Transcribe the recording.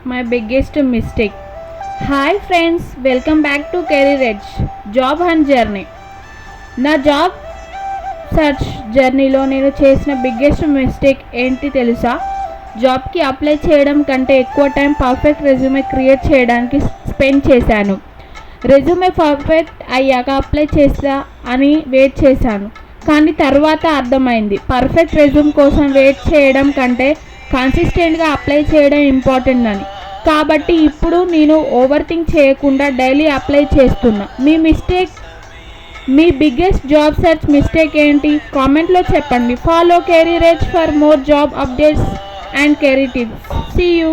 my biggest mistake. Hi friends, welcome back to Career Edge Job Hunt Journey. నా job search జర్నీలో నేను చేసిన biggest mistake ఏంటి తెలుసా? జాబ్కి అప్లై చేయడం కంటే ఎక్కువ టైం పర్ఫెక్ట్ రెజ్యూమే క్రియేట్ చేయడానికి స్పెండ్ చేశాను. రెజ్యూమే పర్ఫెక్ట్ అయ్యాక అప్లై చేస్తా అని వెయిట్ చేశాను, కానీ తర్వాత అర్థమైంది పర్ఫెక్ట్ రెజ్యూమ్ కోసం వెయిట్ చేయడం కంటే కన్సిస్టెంట్గా అప్లై చేయడం ఇంపార్టెంట్ అని. కాబట్టి ఇప్పుడు నేను ఓవర్ థింక్ చేయకుండా డైలీ అప్లై చేస్తున్నా. మీ బిగ్గెస్ట్ జాబ్ సెర్చ్ మిస్టేక్ ఏంటి? కామెంట్లో చెప్పండి. Follow Career Edge for more job updates and career tips. See you.